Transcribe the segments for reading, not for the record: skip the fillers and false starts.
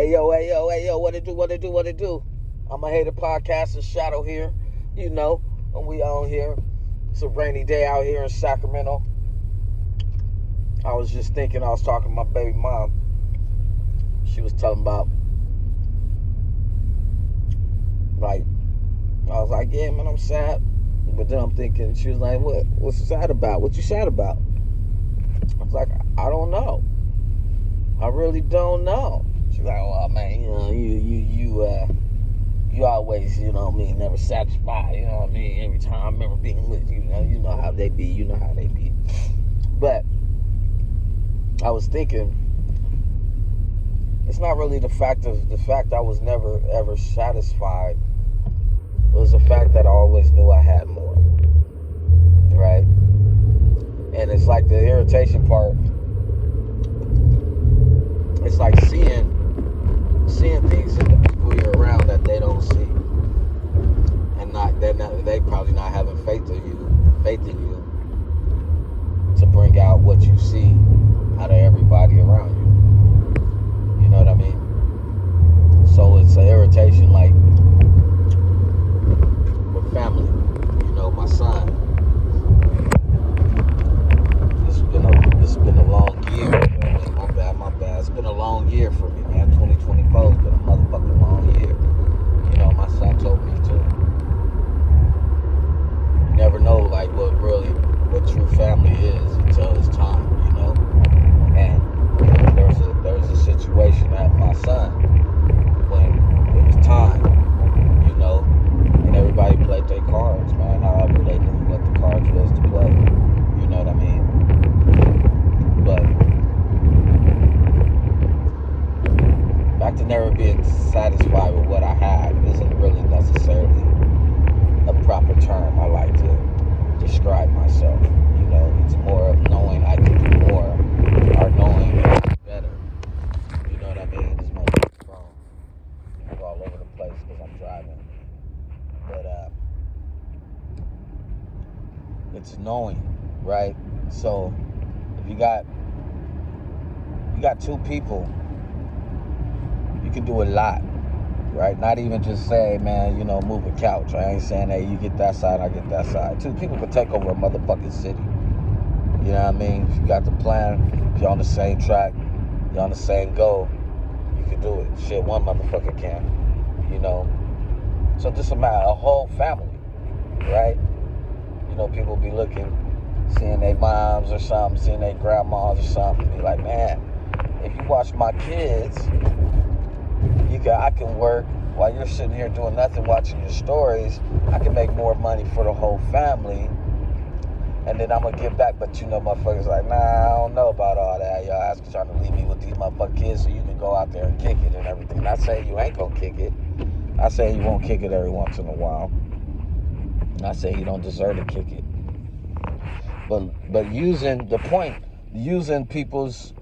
Hey yo, what it do? I'm a hater podcaster, Shadow here. You know, and we on here. It's a rainy day out here in Sacramento. I was just thinking, I was talking to my baby mom. She was telling about, like, I was like, yeah, man, I'm sad. But then I'm thinking, she was like, what's sad about? What you sad about? I was like, I don't know. I really don't know. She's like, well, man, you know, you always, you know what I mean, never satisfied, you know what I mean? Every time I remember being with you, you know how they be, But I was thinking, it's not really the fact I was never ever satisfied. It was the fact that I always knew I had more, right? And it's like the irritation part. It's like seeing things in the people you're around that they don't see, and they probably not having faith in you to bring out what you see out of everybody around you. You know what I mean? So it's an irritation, like with family. You know, my son. It's been a long year. My bad. It's been a long year for me, man. 2024 has been a motherfucking long year. You know, my son told me to. You never know, like, what true family is until it's time, you know. And there's a situation at my son when it was time, you know, and everybody played their cards, man. However they knew what the cards was to play. You know what I mean? But back to never being satisfied with what I have isn't really necessarily a proper term I like to describe myself. You know, it's more of knowing I can do more, or knowing that I'm better. You know what I mean? This motherfucker's phone. I'm all over the place because I'm driving. But it's knowing, right? So if you got two people, you can do a lot, right? Not even just say, man, you know, move a couch. I ain't saying, hey, you get that side, I get that side. Two people can take over a motherfucking city. You know what I mean? If you got the plan, if you're on the same track, you're on the same goal, you can do it. Shit, one motherfucker can, you know? So just a whole family, right? You know, people be looking, seeing their moms or something, seeing their grandmas or something, be like, man, if you watch my kids, I can work while you're sitting here doing nothing, watching your stories. I can make more money for the whole family, and then I'm gonna give back. But you know, motherfuckers like, nah, I don't know about all that. Y'all ass trying to leave me with these motherfucking kids so you can go out there and kick it and everything. Not saying you ain't gonna kick it. I say you won't kick it every once in a while. Not saying you don't deserve to kick it. But using people's,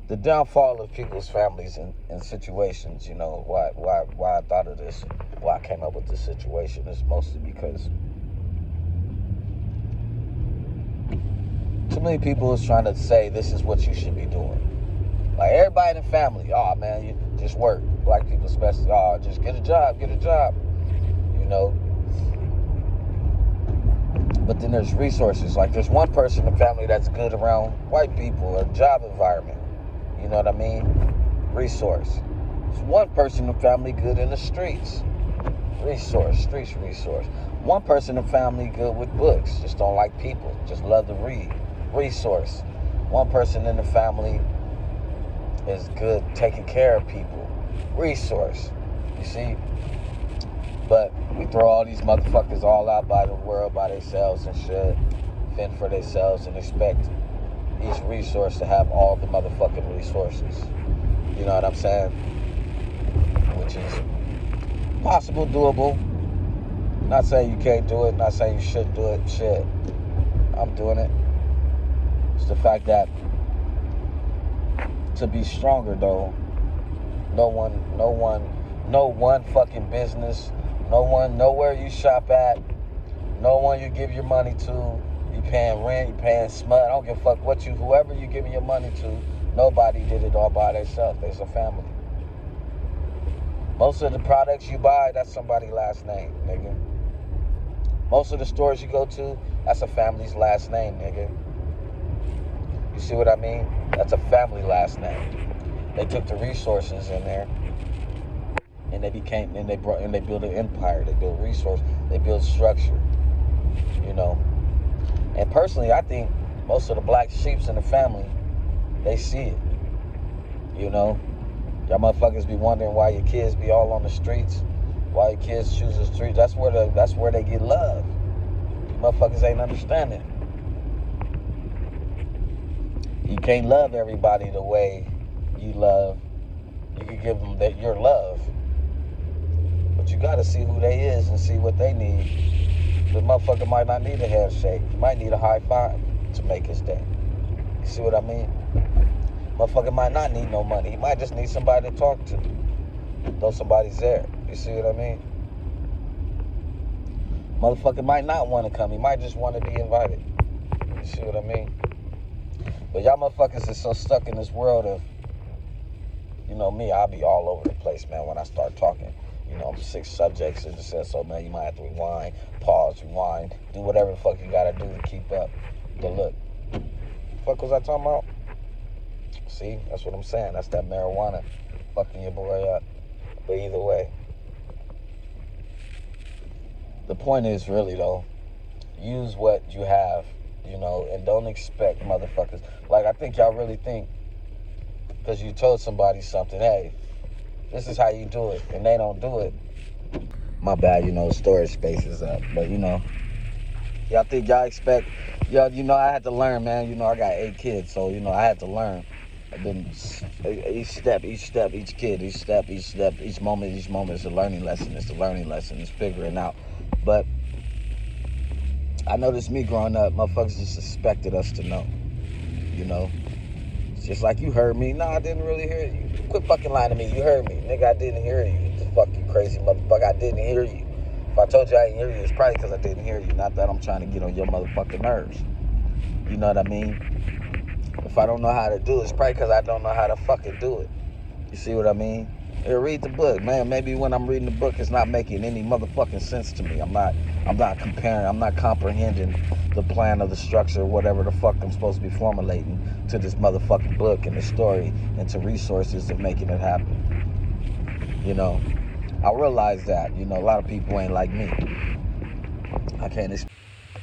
the downfall of people's families and situations, you know, why I thought of this, why I came up with this situation is mostly because too many people is trying to say this is what you should be doing. Like everybody in the family, oh man, you just work. Black people especially, oh, just get a job, you know. But then there's resources. Like there's one person in the family that's good around white people, a job environment. You know what I mean? Resource. There's one person in the family good in the streets. Resource. One person in the family good with books, just don't like people, just love to read. Resource. One person in the family is good taking care of people. Resource. You see? But we throw all these motherfuckers all out by the world by themselves and shit, fend for themselves and expect each resource to have all the motherfucking resources. You know what I'm saying? Which is possible, doable. Not saying you can't do it, not saying you shouldn't do it. Shit, I'm doing it. It's the fact that to be stronger though, no one fucking business, nowhere you shop at, no one you give your money to, you paying rent, you paying smut, I don't give a fuck whoever you giving your money to, Nobody did it all by themselves. There's a family. Most of the products you buy, that's somebody's last name, nigga. Most of the stores you go to, that's a family's last name, nigga. You see what I mean? That's a family last name. They took the resources in there, and they built an empire. They built resource. They built structure. You know. And personally, I think most of the black sheeps in the family, they see it. You know. Y'all motherfuckers be wondering why your kids be all on the streets, why your kids choose the streets. That's where they get love. You motherfuckers ain't understanding. You can't love everybody the way you love. You can give them your love, but you gotta see who they is and see what they need. The motherfucker might not need a handshake. He might need a high five to make his day. You see what I mean? Motherfucker might not need no money. He might just need somebody to talk to. Though somebody's there. You see what I mean? Motherfucker might not want to come. He might just want to be invited. You see what I mean? But y'all motherfuckers is so stuck in this world of, you know me, I'll be all over the place, man, when I start talking. You know, 6 subjects. It just says so, man, you might have to rewind, pause, rewind, do whatever the fuck you gotta do to keep up. But look, the fuck was I talking about? See, that's what I'm saying. That's that marijuana fucking your boy up. But either way, the point is really, though, use what you have, you know, and don't expect motherfuckers. Like, I think y'all really think because you told somebody something, hey, this is how you do it, and they don't do it. My bad, you know, storage space is up. But, you know, y'all think y'all expect, you know, I had to learn, man. You know, I got 8 kids, so, you know, I had to learn. And then each step, each kid, each moment is a learning lesson. It's a learning lesson. It's figuring out. But I noticed me growing up, motherfuckers just expected us to know, you know. It's just like, you heard me. No, I didn't really hear you. Quit fucking lying to me. You heard me. Nigga, I didn't hear you. You fucking crazy motherfucker. I didn't hear you. If I told you I didn't hear you, it's probably because I didn't hear you. Not that I'm trying to get on your motherfucking nerves. You know what I mean? If I don't know how to do it, it's probably because I don't know how to fucking do it. You see what I mean? Here, read the book, man. Maybe when I'm reading the book, it's not making any motherfucking sense to me. I'm not comparing, I'm not comprehending the plan of the structure, whatever the fuck I'm supposed to be formulating to this motherfucking book and the story and to resources of making it happen. You know, I realize that, you know, a lot of people ain't like me. I can't explain.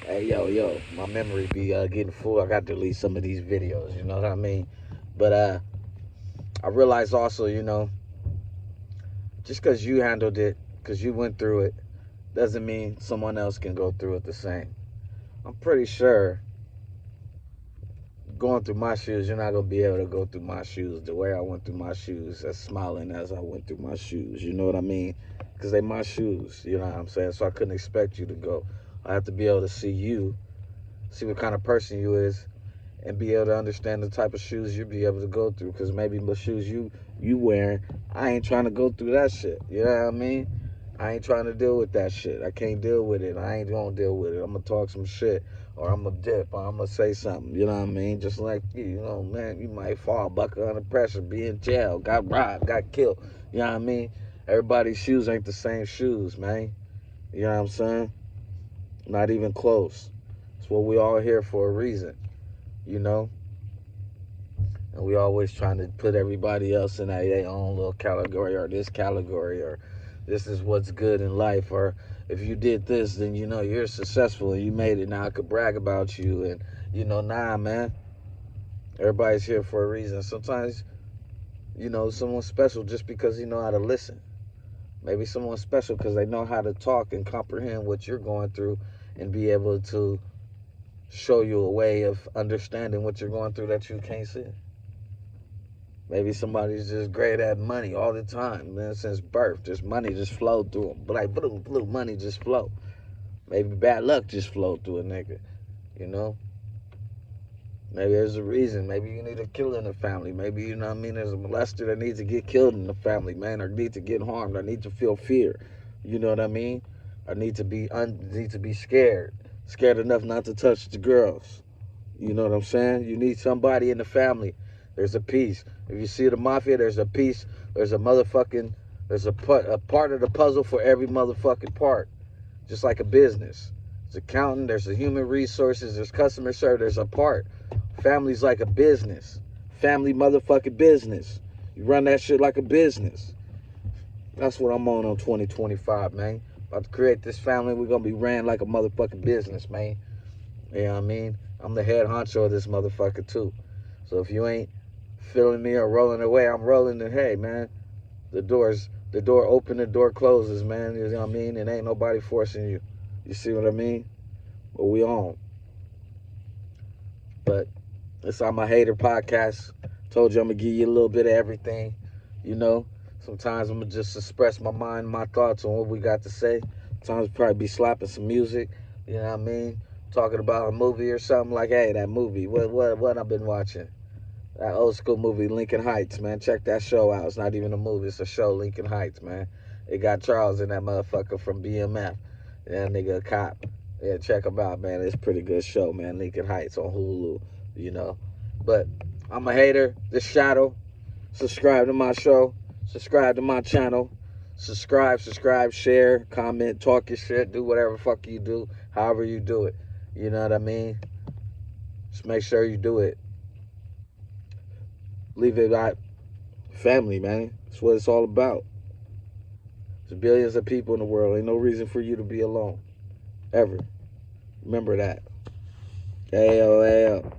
Hey, yo, my memory be getting full. I got to delete some of these videos, you know what I mean? But I realize also, you know, just because you handled it, because you went through it, doesn't mean someone else can go through it the same. I'm pretty sure going through my shoes, you're not going to be able to go through my shoes the way I went through my shoes, as smiling as I went through my shoes. You know what I mean? Because they my shoes, you know what I'm saying? So I couldn't expect you to go. I have to be able to see you, see what kind of person you is, and be able to understand the type of shoes you'll be able to go through. Because maybe the shoes you wearing, I ain't trying to go through that shit. You know what I mean? I ain't trying to deal with that shit. I can't deal with it. I ain't gonna deal with it. I'm gonna talk some shit, or I'm gonna dip, or I'm gonna say something. You know what I mean? Just like you know, man, you might fall, buckle under pressure, be in jail, got robbed, got killed. You know what I mean? Everybody's shoes ain't the same shoes, man. You know what I'm saying? Not even close. It's what we all here for a reason, you know? And we always trying to put everybody else in their own little category, or this category, or this is what's good in life, or if you did this, then, you know, you're successful and you made it. Now I could brag about you. And, you know, nah, man. Everybody's here for a reason. Sometimes, you know, someone's special just because you know how to listen. Maybe someone's special because they know how to talk and comprehend what you're going through and be able to show you a way of understanding what you're going through that you can't see. Maybe somebody's just great at money all the time, man, since birth. Just money just flowed through them. Like, blue, money just flow. Maybe bad luck just flowed through a nigga, you know? Maybe there's a reason. Maybe you need a killer in the family. Maybe, you know what I mean, there's a molester that needs to get killed in the family, man, or need to get harmed, or need to feel fear. You know what I mean? Or need to be scared. Scared enough not to touch the girls. You know what I'm saying? You need somebody in the family There's a piece. If you see the mafia, there's a piece. There's a motherfucking, there's a part of the puzzle for every motherfucking part. Just like a business. There's accounting, there's a human resources, there's customer service, there's a part. Family's like a business. Family motherfucking business. You run that shit like a business. That's what I'm on 2025, man. About to create this family. We're going to be ran like a motherfucking business, man. You know what I mean? I'm the head honcho of this motherfucker, too. So if you ain't feeling me or rolling away, I'm rolling, and hey, man, the door open, the door closes, man. You know what I mean? And ain't nobody forcing you. You see what I mean? But we on. But it's on my hater podcast. Told you I'm going to give you a little bit of everything, you know. Sometimes I'm going to just express my mind, my thoughts on what we got to say. Sometimes probably be slapping some music, you know what I mean? Talking about a movie or something like, hey, that movie, what I've been watching. That old school movie, Lincoln Heights, man. Check that show out. It's not even a movie. It's a show, Lincoln Heights, man. It got Charles in that motherfucker from BMF. That nigga a cop. Yeah, check him out, man. It's a pretty good show, man. Lincoln Heights on Hulu, you know. But I'm a hater. This Shadow. Subscribe to my show. Subscribe to my channel. Subscribe, share, comment, talk your shit. Do whatever the fuck you do. However you do it. You know what I mean? Just make sure you do it. Leave it at family, man. That's what it's all about. There's billions of people in the world. Ain't no reason for you to be alone. Ever. Remember that. AOL.